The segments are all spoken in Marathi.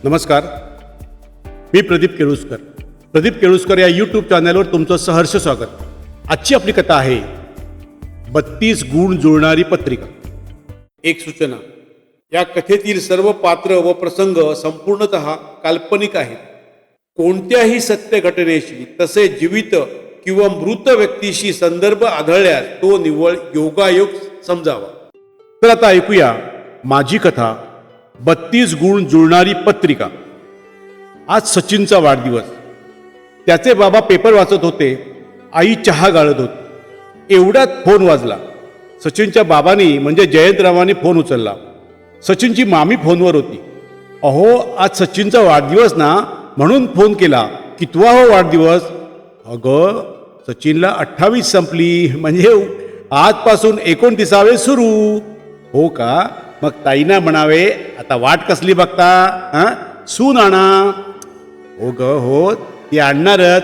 नमस्कार, मी प्रदीप केळुसकर. प्रदीप केळुसकर या यूट्यूब चॅनलवर तुमचं सहर्ष स्वागत. आजची आपली कथा आहे 32 गुण जुळणारी पत्रिका. एक सूचना, या कथेतील सर्व पात्र व प्रसंग संपूर्णतः काल्पनिक आहेत. कोणत्याही सत्य घटनेशी तसे जीवित किंवा मृत व्यक्तीशी संदर्भ आढळल्यास तो निव्वळ योगायोग समजावा. तर आता ऐकूया माझी कथा 32 गुण जुळणारी पत्रिका. आज सचिनचा वाढदिवस. त्याचे बाबा पेपर वाचत होते, आई चहा गाळत होती. एवढ्यात फोन वाजला. सचिनच्या बाबांनी म्हणजे जयंतरावांनी फोन उचलला. सचिनची मामी फोनवर होती. अहो, आज सचिनचा वाढदिवस ना, म्हणून फोन केला. कितवा हो वाढदिवस? अगं, सचिनला 28 संपली, म्हणजे आजपासून 29वे सुरू. हो का? मग ताईना म्हणावे, आता वाट कसली बघता, सून आणा. हो ग, हो ती आणणारच.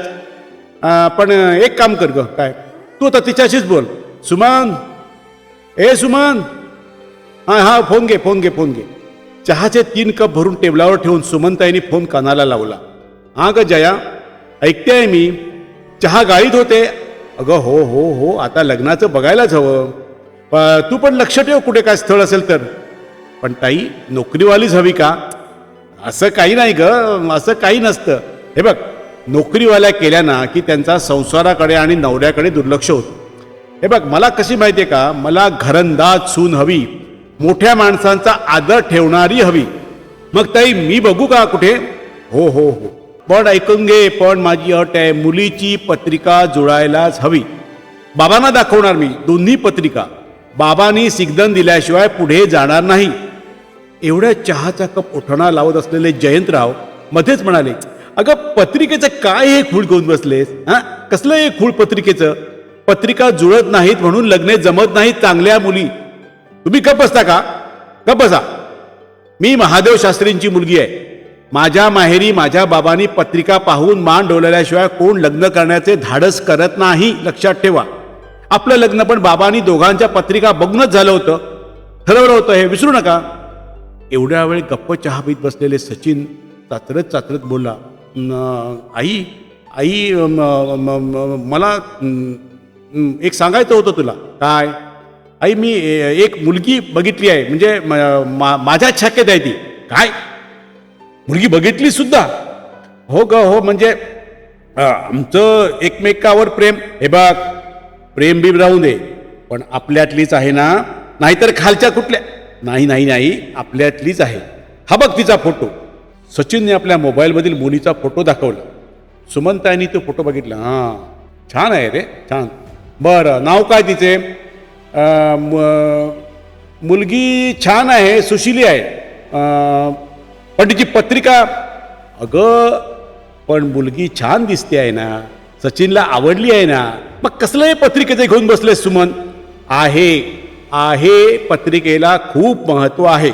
पण एक काम कर ग, काय तू आता तिच्याशीच बोल. सुमन, ए सुमन, हा फोन घे. चहाचे 3 कप भरून टेबलावर ठेवून सुमनताईंनी फोन कानाला लावला. हा ग जया, ऐकते आहे मी. चहा गाळीत होते. अगं हो हो हो, आता लग्नाचं बघायलाच हवं. तू पण लक्ष ठेव कुठे काय स्थळ असेल तर. पण ताई, नोकरीवालीच हवी का? असं काही नाही ग, असं काही नसतं. हे बघ, नोकरीवाल्या केल्या ना की त्यांचा संसाराकडे आणि नवऱ्याकडे दुर्लक्ष होतं. हे बघ, मला कशी माहिती आहे का, मला घरंदाज सून हवी, मोठ्या माणसांचा आदर ठेवणारी हवी. मग ताई, मी बघू का कुठे? हो हो हो, पण ऐकून घे, पण माझी अट आहे, मुलीची पत्रिका जुळायलाच हवी. बाबांना दाखवणार मी दोन्ही पत्रिका. बाबांनी सिग्नल दिल्याशिवाय पुढे जाणार नाही. एवढ्या चहाचा कप ओठाणा लावत असलेले जयंतराव मध्येच म्हणाले, अगं पत्रिकेचं काय हे खूळ घेऊन बसलेस? कसलं हे खूळ पत्रिकेचं? पत्रिका जुळत नाहीत म्हणून लग्ने जमत नाहीत चांगल्या मुली. तुम्ही गप्प बसता का? गप्प बसा. मी महादेव शास्त्रींची मुलगी आहे. माझ्या माहेरी माझ्या बाबांनी पत्रिका पाहून मान डोलल्याशिवाय कोण लग्न करण्याचे धाडस करत नाही, लक्षात ठेवा. आपलं लग्न पण बाबांनी दोघांच्या पत्रिका बघूनच झालं होतं, ठरवलं होतं, हे विसरू नका. एवढ्या वेळ गप्प चहा पीत बसलेले सचिन चाचरत बोलला, आई मला एक सांगायचं होतं तुला. काय? आई, मी एक मुलगी बघितली आहे, म्हणजे माझ्या छाकेत आहे ती. काय? मुलगी बघितली सुद्धा? हो ग हो, म्हणजे आमचं एकमेकावर प्रेम. हे बघ, प्रेम बी राहू दे, पण आपल्यातलीच आहे ना, नाहीतर खालच्या कुठल्या? नाही, आपल्यातलीच आहे. हा बघ तिचा फोटो. सचिनने आपल्या मोबाईलमधील मुलीचा फोटो दाखवला. सुमनताईंनी तो फोटो बघितला. हां, छान आहे रे, छान. बरं, नाव काय तिचे? मुलगी छान आहे, सुशिली आहे. पण तिची पत्रिका? अगं, पण मुलगी छान दिसते आहे ना, सचिनला आवडली आहे ना, मग कसलं हे पत्रिकेचे घेऊन बसले सुमन? आहे पत्रिकेला खूप महत्व आहे.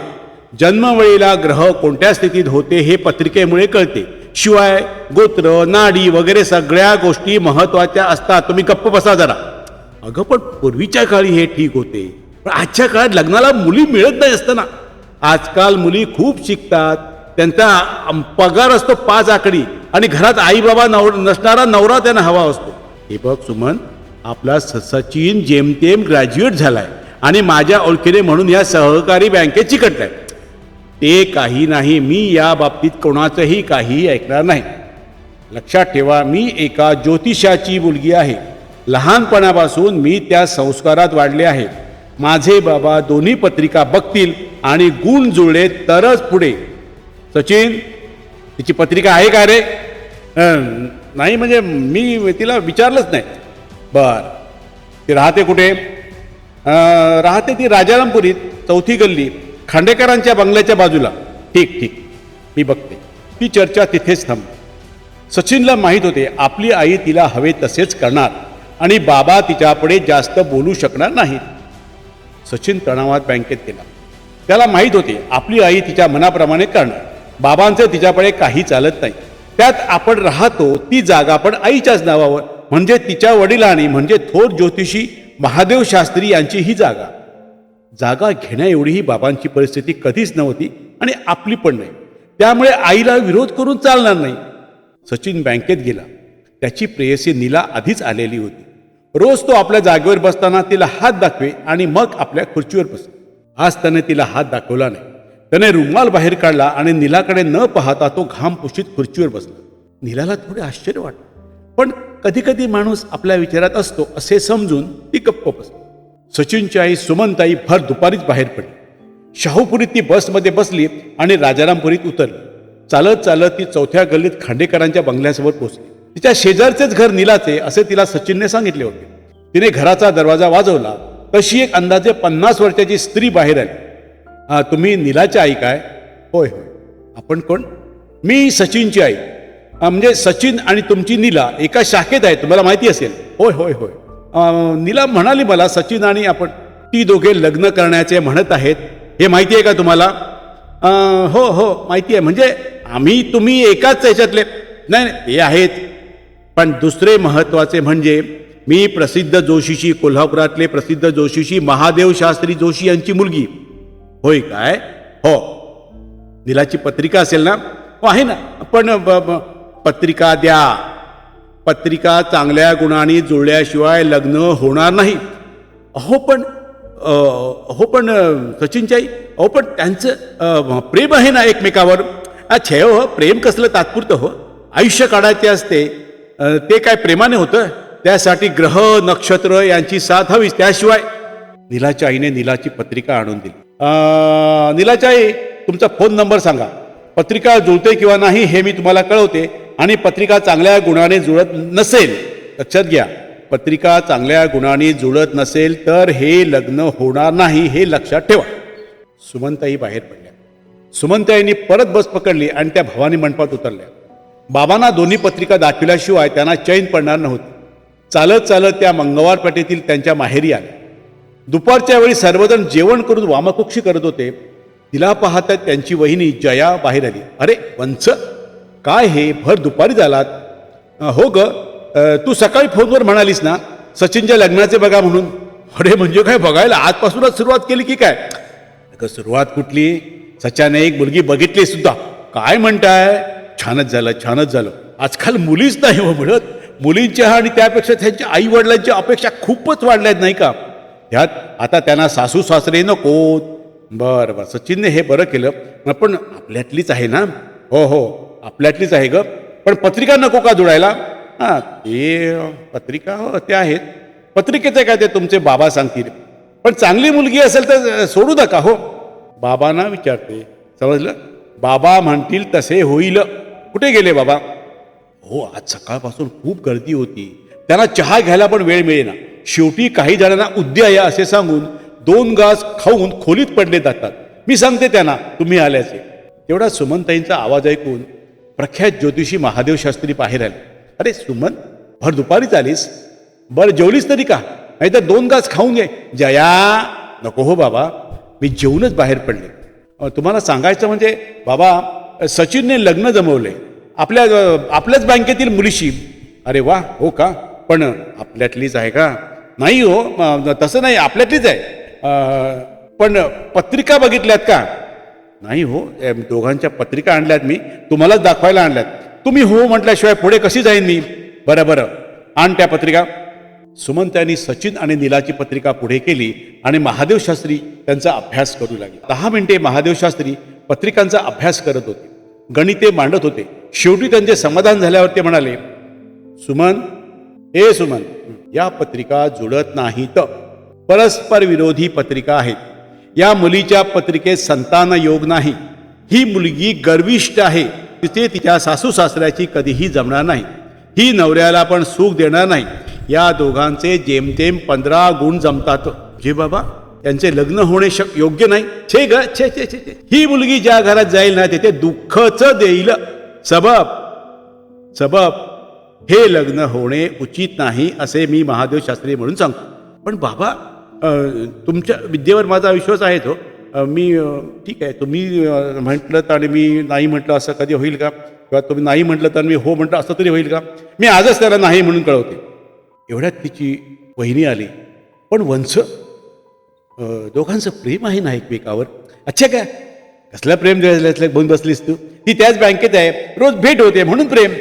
जन्मवेळेला ग्रह कोणत्या स्थितीत होते हे पत्रिकेमुळे कळते. शिवाय गोत्र, नाडी वगैरे सगळ्या गोष्टी महत्वाच्या असतात. तुम्ही गप्प बसा जरा. अगं, पण पूर्वीच्या काळी हे ठीक होते, पण आजच्या काळात लग्नाला मुली मिळत नाही असतं ना. आजकाल मुली खूप शिकतात, त्यांचा पगार असतो 5 आकडी, आणि घरात आई बाबा नसणारा नवरा त्यांना हवा असतो. हे बघ सुमन, आपला सचिन जेमतेम ग्रॅज्युएट झालाय आणि माझ्या ओळखीने म्हणून या सहकारी बँकेत चिकटलाय. ते काही नाही, मी या बाबतीत कोणाचंही काही ऐकणार नाही. लक्षात ठेवा, मी एका ज्योतिषाची मुलगी आहे. लहानपणापासून मी त्या संस्कारात वाढले आहे. माझे बाबा दोन्ही पत्रिका बघतील आणि गुण जुळले तरच पुढे. सचिन, तिची पत्रिका आहे का रे? नाही, म्हणजे मी तिला विचारलंच नाही. बर, ती राहते कुठे? राहते ती राजारामपुरीत, 4थी गल्ली, खांडेकरांच्या बंगल्याच्या बाजूला. ठीक, मी बघते. ती चर्चा तिथेच थांबली. सचिनला माहीत होते आपली आई तिला हवे तसेच करणार आणि बाबा तिच्यापुढे जास्त बोलू शकणार नाही. सचिन तणावात बँकेत गेला. त्याला माहीत होते आपली आई तिच्या मनाप्रमाणे करणार. बाबांचे तिच्यापुढे काही चालत नाही. त्यात आपण राहतो ती जागा पण आईच्याच नावावर, म्हणजे तिच्या वडिलांनी म्हणजे थोर ज्योतिषी महादेव शास्त्री यांची ही जागा घेण्या एवढी ही बाबांची परिस्थिती कधीच नव्हती आणि आपली पण नाही. त्यामुळे आईला विरोध करून चालणार नाही. सचिन बँकेत गेला. त्याची प्रेयसी नीला आधीच आलेली होती. रोज तो आपल्या जागेवर बसताना तिला हात दाखवे आणि मग आपल्या खुर्चीवर बसे. आज त्याने तिला हात दाखवला नाही. त्याने रुमाल बाहेर काढला आणि नीलाकडे न पाहता तो घाम पुशीत खुर्चीवर बसला. नीलाला थोडे आश्चर्य वाटले, पण कधी कधी माणूस आपल्या विचारात असतो असे समजून ती गप्प बसली. सचिनची आई सुमनताई भर दुपारीच बाहेर पडली. शाहूपुरीत ती बसमध्ये बसली आणि राजारामपुरीत उतरली. चालत चालत ती चौथ्या गल्लीत खांडेकरांच्या बंगल्यासमोर पोहोचली. तिच्या शेजारचेच घर नीलाचे असे तिला सचिनने सांगितले होते. तिने घराचा दरवाजा वाजवला तशी एक अंदाजे 50 वर्षाची स्त्री बाहेर आली. हा, तुम्ही नीलाची आई काय? होय होय. आपण कोण? मी सचिनची आई. म्हणजे सचिन आणि तुमची नीला एका शाखेत आहे, तुम्हाला माहिती असेल. होय होय होय. नीला म्हणाली मला सचिन आणि आपण ती दोघे लग्न करण्याचे म्हणत आहेत, हे माहिती आहे का तुम्हाला? हो हो माहिती आहे. म्हणजे आम्ही तुम्ही एकाच याच्यातले? नाही ते आहेत, पण दुसरे महत्वाचे म्हणजे मी प्रसिद्ध जोशीची, कोल्हापुरातले प्रसिद्ध जोशीची महादेव शास्त्री जोशी यांची मुलगी. होय काय? हो. नीलाची पत्रिका असेल ना? हो आहे ना. पण पत्रिका द्या. पत्रिका चांगल्या गुणांनी जुळल्याशिवाय लग्न होणार नाही. हो पण सचिनच्या आई, हो पण त्यांचं प्रेम आहे ना एकमेकावर. अच्छा हो, प्रेम कसलं तात्पुरतं हो, आयुष्य काढायचे असते. ते काय प्रेमाने होतं? त्यासाठी ग्रह नक्षत्र यांची साथ हवीच, त्याशिवाय. नीलाच्या आईने नीलाची पत्रिका आणून दिली. नीलाच्या आई, तुमचा फोन नंबर सांगा. पत्रिका जुळते किंवा नाही हे मी तुम्हाला कळवते. आणि पत्रिका चांगल्या गुणाने जुळत नसेल, लक्षात घ्या, पत्रिका चांगल्या गुणाने जुळत नसेल तर हे लग्न होणार नाही, हे लक्षात ठेवा. सुमनताई बाहेर पडल्या. सुमनताईंनी परत बस पकडली आणि त्या भवानी मंडपात उतरल्या. बाबांना दोन्ही पत्रिका दाखविल्याशिवाय त्यांना चैन पडणार नव्हती. चालत चालत त्या मंगळवार पेठेतील त्यांच्या माहेरी आल्या. दुपारच्या वेळी सर्वजण जेवण करून वामकुक्षी करत होते. तिला पाहता त्यांची वहिनी जया बाहेर आली. अरे वंच, काय हे भर दुपारी झालात? हो ग, तू सकाळी फोनवर म्हणालीस ना सचिनच्या लग्नाचे बघा म्हणून. अरे म्हणजे काय बघायला आजपासूनच सुरुवात केली की काय? अगं सुरुवात कुठली, सच्याने एक मुलगी बघितली सुद्धा. काय म्हणताय? छानच झालं, छानच झालं. आजकाल मुलीच नाही हो मिळत. मुलींच्या आणि त्यापेक्षा त्यांच्या आई वडिलांच्या अपेक्षा खूपच वाढल्यात नाही का? त्यात आता त्यांना सासू सासरे नकोत. बरं बरं, सचिनने हे बरं केलं. पण आपल्यातलीच आहे ना? हो हो आपल्यातलीच आहे ग. पण पत्रिका नको का जुळायला? हां ते पत्रिका, हो ते आहेत. पत्रिकेचं काय ते तुमचे बाबा सांगतील. पण चांगली मुलगी असेल तर सोडू नका हो. बाबांना विचारते, समजलं? बाबा म्हणतील तसे होईल. कुठे गेले बाबा? हो आज सकाळपासून खूप गर्दी होती, त्यांना चहा घ्यायला पण वेळ मिळेना. शेवटी काही जणांना उद्या या असे सांगून 2 घास खाऊन खोलीत पडले जातात. मी सांगते त्यांना तुम्ही आल्याचे. तेवढा सुमनताईंचा आवाज ऐकून प्रख्यात ज्योतिषी महादेव शास्त्री बाहेर आले. अरे सुमन, भर दुपारीच आलीस? बरं जेवलीस तरी का? नाही तर 2 घास खाऊन घे. जया, नको हो बाबा, मी जेवूनच बाहेर पडले. तुम्हाला सांगायचं म्हणजे बाबा, सचिनने लग्न जमवले आपल्याच बँकेतील मुलीशी. अरे वा, हो का? पण आपल्यातलीच आहे का? नाही हो, तसं नाही, आपल्यातलीच आहे. पण पत्रिका बघितल्यात का? नाही हो, दोघांच्या पत्रिका आणल्यात मी, तुम्हालाच दाखवायला आणल्यात. तुम्ही हो म्हटल्याशिवाय पुढे कशी जाईन मी? बरं बरं, आण त्या पत्रिका. सुमनताईंनी सचिन आणि नीलाची पत्रिका पुढे केली आणि महादेव शास्त्री त्यांचा अभ्यास करू लागले. 10 मिनिटे महादेव शास्त्री पत्रिकांचा अभ्यास करत होते, गणिते मांडत होते. शेवटी त्यांचे समाधान झाल्यावर ते म्हणाले, सुमन, हे सुमन, या पत्रिका जुळत नाहीत, परस्पर विरोधी पत्रिका आहेत. या मुलीच्या पत्रिकेत संतान योग नाही. ही मुलगी गर्विष्ठ आहे. तिथे तिच्या सासू सासऱ्याची कधीही जमणार नाही. ही नवऱ्याला पण सुख देणार नाही. या दोघांचे जेमतेम 15 गुण जमतात. जे बाबा, त्यांचे लग्न होणे योग्य नाही. छे ग, छे छे छे. ही मुलगी ज्या घरात जाईल ना तिथे दुःखच देईल. सबब हे लग्न होणे उचित नाही असे मी महादेव शास्त्री म्हणून सांगतो. पण बाबा, तुमच्या विद्येवर माझा विश्वास आहे तो. मी ठीक आहे, तुम्ही म्हटलं आणि मी नाही म्हटलं असं कधी होईल का? किंवा तुम्ही नाही म्हटलं तर मी हो म्हटलं असं तरी होईल का? मी आजच त्याला नाही म्हणून कळवते. एवढ्यात तिची वहिनी आली. पण वंश, दोघांचं प्रेम आहे ना एकमेकावर? अच्छा काय? कसलं प्रेम द्यायला बघून बसलीस तू? ती त्याच बँकेत आहे, रोज भेट होते म्हणून प्रेम.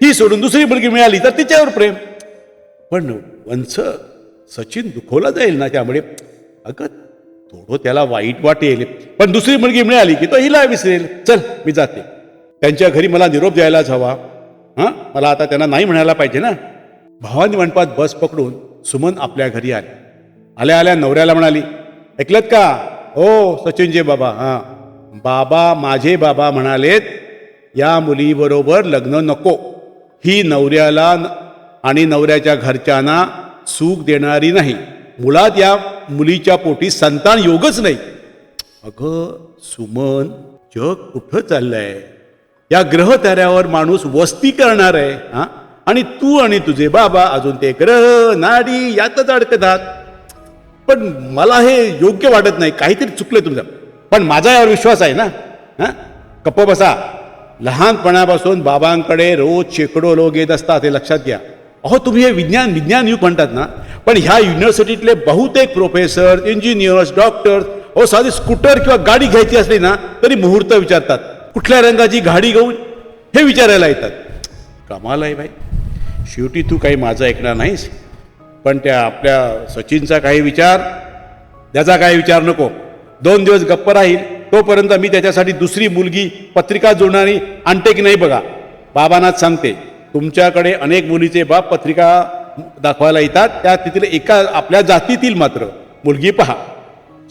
ही सोडून दुसरी मुलगी मिळाली तर तिच्यावर प्रेम. पण वंश सचिन दुखवला जाईल ना त्यामुळे. अगं थोडं त्याला वाईट वाटेल, पण दुसरी मुलगी मिळाली की तो हिला विसरेल. चल मी जाते. त्यांच्या घरी मला निरोप द्यायलाच हवा. हां, मला आता त्यांना नाही म्हणायला पाहिजे ना. भवानी मंडपात बस पकडून सुमन आपल्या घरी आली. आल्या आल्या नवऱ्याला म्हणाली, ऐकलत का? हो सचिनजी बाबा. हां, बाबा माझे बाबा म्हणालेत या मुलीबरोबर लग्न नको. ही नवऱ्याला आणि नवऱ्याच्या घरच्यांना सुख देणारी नाही. मुळात या मुलीच्या पोटी संतान योगच नाही. अगं सुमन, जग कुठं चाललंय? या ग्रहताऱ्यावर माणूस वस्ती करणार आहे. हां, आणि तू आणि तुझे बाबा अजून ते ग्रह नाडी यातच अडकतात. पण मला हे योग्य वाटत नाही. काहीतरी चुकलं तुमचं. पण माझा यावर विश्वास आहे ना. हां, गप्प बसा. लहानपणापासून बाबांकडे रोज शेकडो लोक येत असतात, हे लक्षात घ्या. अहो तुम्ही हे विज्ञान विज्ञान युग म्हणतात ना, पण ह्या युनिव्हर्सिटीतले बहुतेक प्रोफेसर, इंजिनियर्स, डॉक्टर्स, अहो साधी स्कूटर किंवा गाडी घ्यायची असली ना तरी मुहूर्त विचारतात. कुठल्या रंगाची गाडी घेऊन हे विचारायला येतात. कमाल आहे बाई. शेवटी तू काही माझं ऐकणार नाहीस, पण त्या आपल्या सचिनचा काही विचार, त्याचा काही विचार नको. 2 दिवस गप्प राहील तोपर्यंत मी त्याच्यासाठी दुसरी मुलगी पत्रिका जोडणारी आणते की नाही बघा. बाबांनाच सांगते, तुमच्याकडे अनेक मुलीचे बाप पत्रिका दाखवायला येतात, त्या तिथील एका आपल्या जातीतील मात्र मुलगी पहा.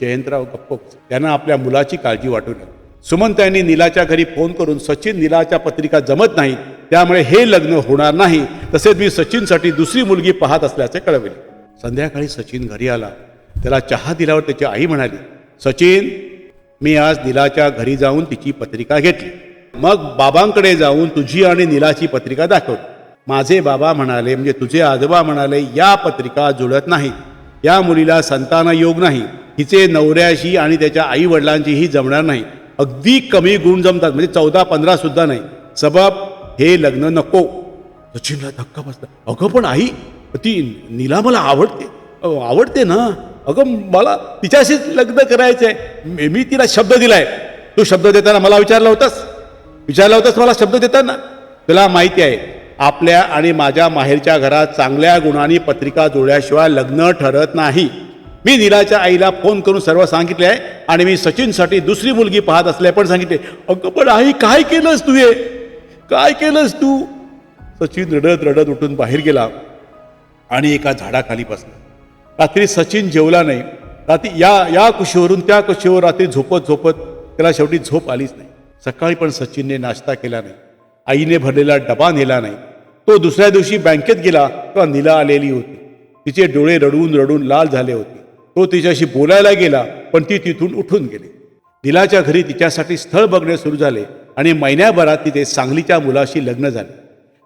जयंतराव गप्प. त्यांना आपल्या मुलाची काळजी वाटू नये. सुमनताईंनी नीलाच्या घरी फोन करून सचिन नीलाच्या पत्रिका जमत नाही त्यामुळे हे लग्न होणार नाही, तसेच मी सचिनसाठी दुसरी मुलगी पाहत असल्याचे कळविले. संध्याकाळी सचिन घरी आला. त्याला चहा दिल्यावर त्याची आई म्हणाली, सचिन मी आज नीलाच्या घरी जाऊन तिची पत्रिका घेतली. मग बाबांकडे जाऊन तुझी आणि नीलाची पत्रिका दाखवली. माझे बाबा म्हणाले, म्हणजे तुझे आजोबा म्हणाले, या पत्रिका जुळत नाही. या मुलीला संतान योग नाही. हिचे नवऱ्याशी आणि त्याच्या आई वडिलांचीही जमणार नाही. अगदी कमी गुण जमतात, म्हणजे 14-15 सुद्धा नाही. सबब हे लग्न नको. सचिनला धक्का बसला. अगं पण आई, ती नीला मला आवडते ना. अगं मला तिच्याशीच लग्न करायचं आहे. मी तिला शब्द दिलाय. तू शब्द देताना मला विचारला होतास मला शब्द देताना. तुला माहिती आहे आपल्या आणि माझ्या माहेरच्या घरात चांगल्या गुणांनी पत्रिका जोडल्याशिवाय लग्न ठरत नाही. मी नीलाच्या आईला फोन करून सर्व सांगितले आहे आणि मी सचिनसाठी दुसरी मुलगी पाहत असले पण सांगितले. अगं पण आई काय केलंस तू? हे काय केलंस तू? सचिन रडत रडत उठून बाहेर गेला आणि एका झाडाखाली बसला. रात्री सचिन जेवला नाही. रात्री या कुशीवरून त्या कुशीवर रात्री झोपत त्याला शेवटी झोप आलीच नाही. सकाळी पण सचिनने नाश्ता केला नाही. आईने भरलेला डबा नेला नाही. तो दुसऱ्या दिवशी बँकेत गेला तेव्हा नीला आलेली होती. तिचे डोळे रडून रडून लाल झाले होते. तो तिच्याशी बोलायला गेला पण ती तिथून उठून गेली. नीलाच्या घरी तिच्यासाठी स्थळ बघणे सुरू झाले आणि महिन्याभरात तिथे सांगलीच्या मुलाशी लग्न झाले.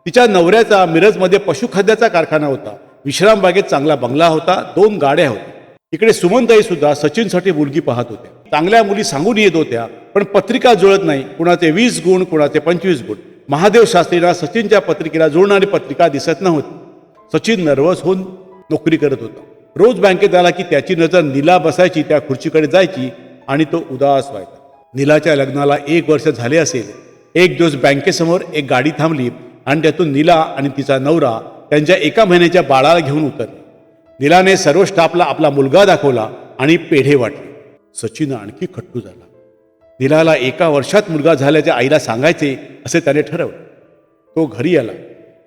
तिच्या नवऱ्याचा मिरजमध्ये पशुखाद्याचा कारखाना होता. विश्रामबागेत चांगला बंगला होता. 2 गाड्या होत्या. इकडे सुमनताई सुद्धा सचिनसाठी मुलगी पाहत होत्या. चांगल्या मुली सांगून येत होत्या पण पत्रिका जुळत नाही. कुणाचे 20 गुण, कुणाचे 25 गुण. महादेव शास्त्रीला सचिनच्या पत्रिकेला जुळणारी पत्रिका दिसत नव्हती. सचिन नर्वस होऊन नोकरी करत होता. रोज बँकेत आला की त्याची नजर नीला बसायची त्या खुर्चीकडे जायची आणि तो उदास व्हायचा. नीलाच्या लग्नाला 1 वर्ष झाले असेल. एक दिवस बँकेसमोर एक गाडी थांबली आणि त्यातून नीला आणि तिचा नवरा त्यांच्या 1 महिन्याच्या बाळाला घेऊन उतरले. नीलाने सर्व स्टाफला आपला मुलगा दाखवला आणि पेढे वाटले. सचिन आणखी खट्टू झाला. नीलाला 1 वर्षात मुलगा झाल्याच्या आईला सांगायचे असे त्याने ठरवले. तो घरी आला.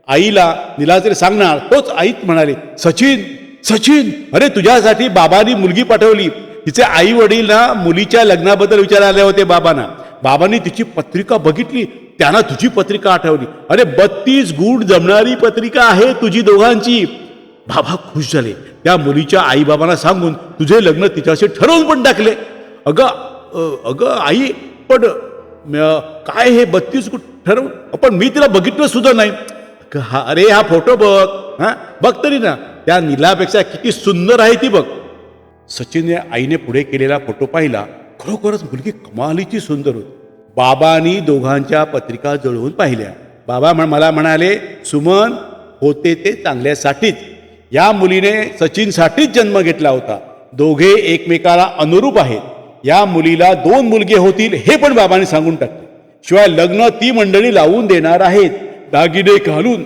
आईला नीलाचे सांगणार तोच आईच म्हणाले, सचिन अरे तुझ्यासाठी बाबांनी मुलगी पाठवली. तिचे आई वडील ना मुलीच्या लग्नाबद्दल विचारायला आले होते बाबांना. बाबांनी तिची पत्रिका बघितली. त्यांना तुझी पत्रिका आठवली. अरे 32 गुण जमणारी पत्रिका आहे तुझी दोघांची. बाबा खुश झाले. त्या मुलीच्या आई बाबांना सांगून तुझे लग्न तिच्याशी ठरवून पण टाकले. अगं आई, पण काय हे 32 गुण ठरवून? पण मी तिला बघितलं सुद्धा नाही. अरे हा फोटो बघ. हां बघ तरी ना, त्या नीलापेक्षा किती सुंदर आहे ती बघ. सचिनने आईने पुढे केलेला फोटो पाहिला. खरोखरच मुलगी कमालीची सुंदर होती. बाबांनी दोघांच्या पत्रिका जुळवून पाहिल्या. बाबा मला म्हणाले, सुमन होते ते चांगल्यासाठीच. या मुलीने सचिनसाठीच जन्म घेतला होता. दोघे एकमेकाला अनुरूप आहेत. या मुलीला 2 मुलगे होतील हे पण बाबांनी सांगून टाकले. शिवाय लग्न ती मंडळी लावून देणार आहेत दागिने घालून.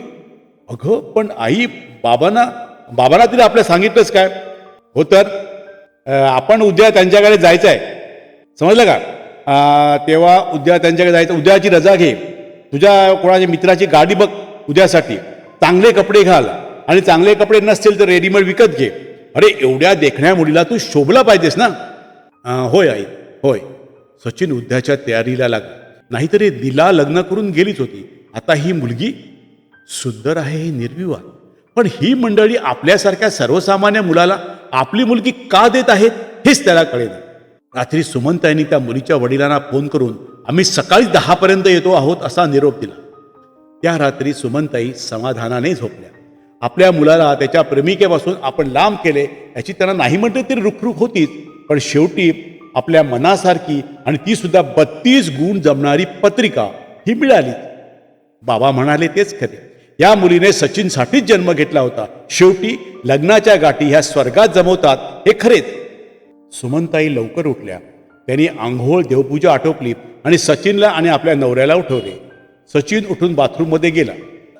अगं पण आई, बाबांना तिला आपल्या सांगितलंच काय हो? तर आपण उद्या त्यांच्याकडे जायचं आहे, समजलं का? तेव्हा उद्या त्यांच्याकडे जायचं. उद्याची रजा घे, तुझ्या कोणाच्या मित्राची गाडी बघ उद्यासाठी, चांगले कपडे घाल आणि चांगले कपडे नसतील तर रेडीमेड विकत घे. अरे एवढ्या देखण्या मुलीला तू शोभला पाहिजेस ना. होय आई होय. सचिन उद्याच्या तयारीला लागला. नाहीतरी दिला लग्न करून गेलीच होती. आता ही मुलगी सुंदर आहे हे निर्विवाद, पण ही मंडळी आपल्यासारख्या सर्वसामान्य मुलाला आपली मुलगी का देत आहेत हेच त्याला कळेल. रात्री सुमनताईंनी त्या मुलीच्या वडिलांना फोन करून आम्ही सकाळी 10 पर्यंत येतो आहोत असा निरोप दिला. त्या रात्री सुमनताई समाधानाने झोपल्या. आपल्या मुलाला त्याच्या प्रेमिकेपासून आपण लांब केले याची त्यांना नाही म्हटले तरी रुखरुख होतीच, पण शेवटी आपल्या मनासारखी आणि ती सुद्धा 32 गुण जमणारी पत्रिका ही मिळाली. बाबा म्हणाले तेच खरे, या मुलीने सचिनसाठीच जन्म घेतला होता. शेवटी लग्नाच्या गाठी ह्या स्वर्गात जमवतात हे खरेच. सुमनताई लवकर उठल्या. त्यांनी आंघोळ देवपूजा आटोपली आणि सचिनला आणि आपल्या नवऱ्याला उठवले. सचिन उठून बाथरूममध्ये गेला.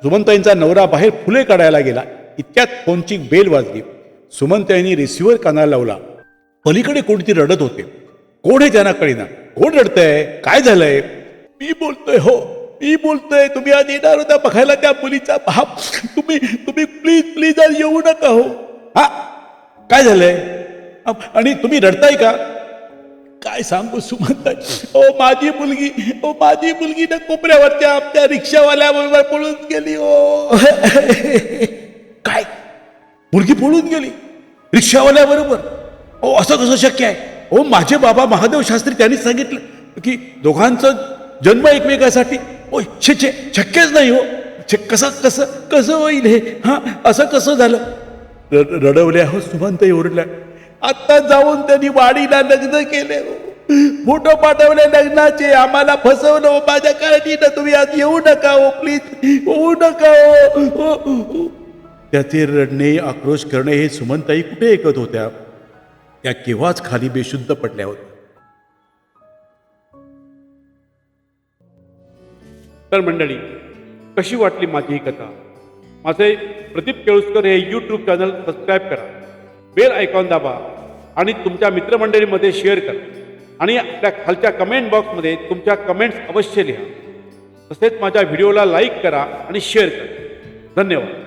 सुमनताईंचा नवरा बाहेर फुले काढायला गेला. इतक्यात फोनची बेल वाजली. सुमनताईंनी रिसिव्हर कानाला लावला. पलीकडे कोणती रडत होते. कोण आहे त्यांना कळेना. कोण रडतंय? काय झालंय? मी बोलतोय हो, मी बोलतोय. तुम्ही आज येणार होता बघायला त्या मुलीचा बाप. तुम्ही प्लीज आज येऊ नका हो. हा काय झालंय? आणि तुम्ही रडताय का? काय सांगू सुमनताई, माझी मुलगी ना कोपऱ्यावरच्या आमच्या रिक्षावाल्याबरोबर पळून गेली हो. काय? मुलगी पळून गेली रिक्षावाल्याबरोबर? असं कसं शक्य आहे? माझे बाबा महादेव शास्त्री त्यांनी सांगितलं की दोघांचा जन्म एकमेकासाठी. छे शक्यच नाही हो. कसं होईल हे? असं कसं झालं? रडवल्या हो सुमनताई, ओरडल्या. आता जाऊन त्यांनी वाडीला लग्न केले, फोटो पाठवले लग्नाचे. आम्हाला फसवलं हो माझ्या काळजीनं. तुम्ही आज येऊ नका हो, प्लीज येऊ नका हो. त्याचे रडणे, आक्रोश करणे हे सुमनताई कुठे ऐकत होत्या? त्या केव्हाच खाली बेशुद्ध पडल्या होत्या. तर मंडळी, कशी वाटली माझी ही कथा? माझे प्रदीप केळुसकर हे यूट्यूब चॅनल सबस्क्राईब करा, बेल आयकॉन दाबा आणि तुमच्या मित्रमंडळीमध्ये शेअर करा आणि आपल्या खालच्या कमेंट बॉक्समध्ये तुमच्या कमेंट्स अवश्य लिहा. तसेच माझ्या व्हिडिओला लाईक करा आणि शेअर करा. धन्यवाद.